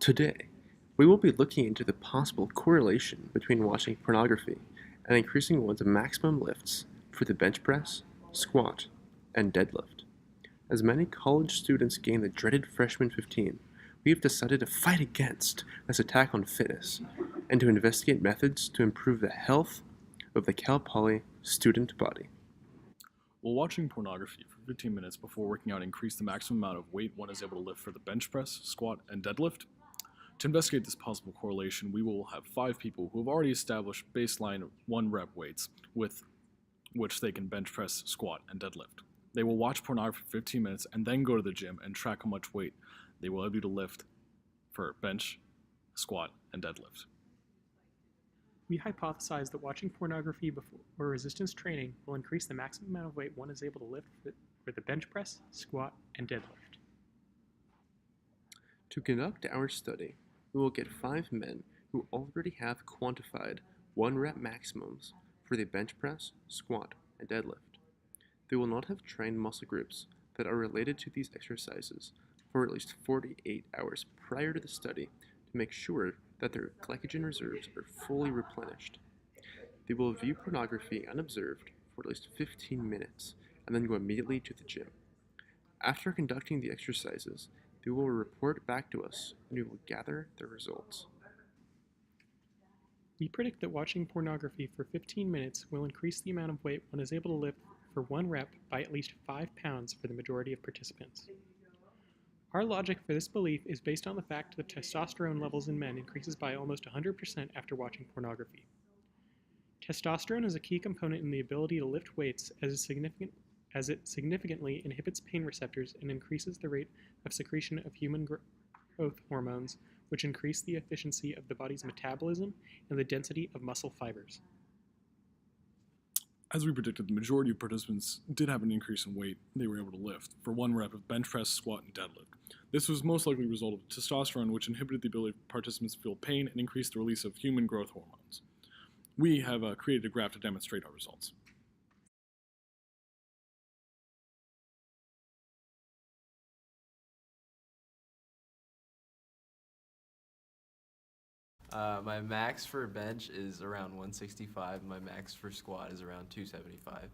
Today, we will be looking into the possible correlation between watching pornography and increasing one's maximum lifts for the bench press, squat, and deadlift. As many college students gain the dreaded freshman 15, we have decided to fight against this attack on fitness and to investigate methods to improve the health of the Cal Poly student body. While watching pornography for 15 minutes before working out increase the maximum amount of weight one is able to lift for the bench press, squat, and deadlift? To investigate this possible correlation, we will have 5 people who have already established baseline 1 rep weights with which they can bench press, squat, and deadlift. They will watch pornography for 15 minutes and then go to the gym and track how much weight they will be able to lift for bench, squat, and deadlift. We hypothesize that watching pornography before resistance training will increase the maximum amount of weight one is able to lift for the bench press, squat, and deadlift. To conduct our study, we will get 5 men who already have quantified 1 rep maximums for the bench press, squat, and deadlift. They will not have trained muscle groups that are related to these exercises for at least 48 hours prior to the study to make sure that their glycogen reserves are fully replenished. They will view pornography unobserved for at least 15 minutes and then go immediately to the gym. After conducting the exercises, they will report back to us and we will gather their results. We predict that watching pornography for 15 minutes will increase the amount of weight one is able to lift for 1 rep by at least 5 pounds for the majority of participants. Our logic for this belief is based on the fact that testosterone levels in men increases by almost 100% after watching pornography. Testosterone is a key component in the ability to lift weights as it significantly inhibits pain receptors and increases the rate of secretion of human growth hormones, which increase the efficiency of the body's metabolism and the density of muscle fibers. As we predicted, the majority of participants did have an increase in weight they were able to lift for 1 rep of bench press, squat, and deadlift. This was most likely a result of testosterone, which inhibited the ability of participants to feel pain and increased the release of human growth hormones. We have created a graph to demonstrate our results. My max for bench is around 165. My max for squat is around 275.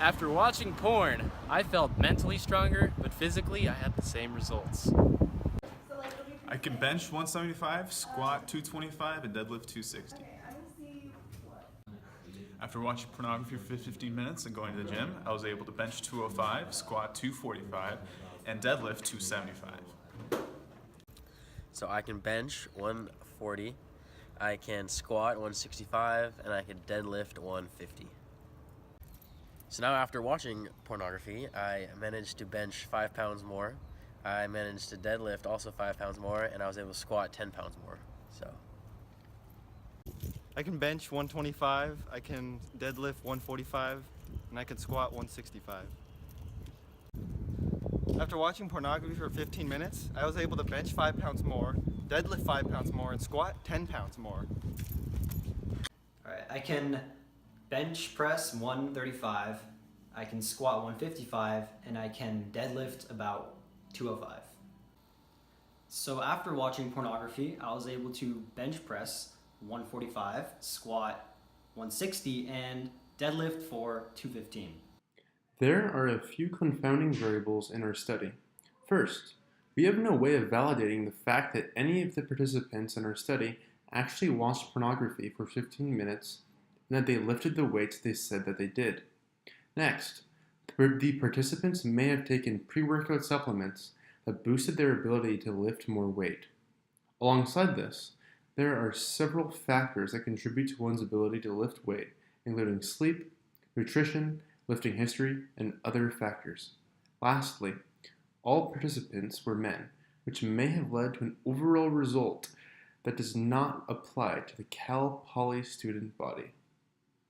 After watching porn, I felt mentally stronger, but physically I had the same results. I can bench 175, squat 225, and deadlift 260. After watching pornography for 15 minutes and going to the gym, I was able to bench 205, squat 245, and deadlift 275. So I can bench 140, I can squat 165, and I can deadlift 150. So now after watching pornography, I managed to bench 5 pounds more, I managed to deadlift also 5 pounds more, and I was able to squat 10 pounds more. So I can bench 125, I can deadlift 145, and I can squat 165. After watching pornography for 15 minutes, I was able to bench 5 pounds more, deadlift 5 pounds more, and squat 10 pounds more. Alright, I can bench press 135, I can squat 155, and I can deadlift about 205. So after watching pornography, I was able to bench press 145, squat 160, and deadlift for 215. There are a few confounding variables in our study. First, we have no way of validating the fact that any of the participants in our study actually watched pornography for 15 minutes and that they lifted the weights they said that they did. Next, the participants may have taken pre-workout supplements that boosted their ability to lift more weight. Alongside this, there are several factors that contribute to one's ability to lift weight, including sleep, nutrition, lifting history, and other factors. Lastly, all participants were men, which may have led to an overall result that does not apply to the Cal Poly student body.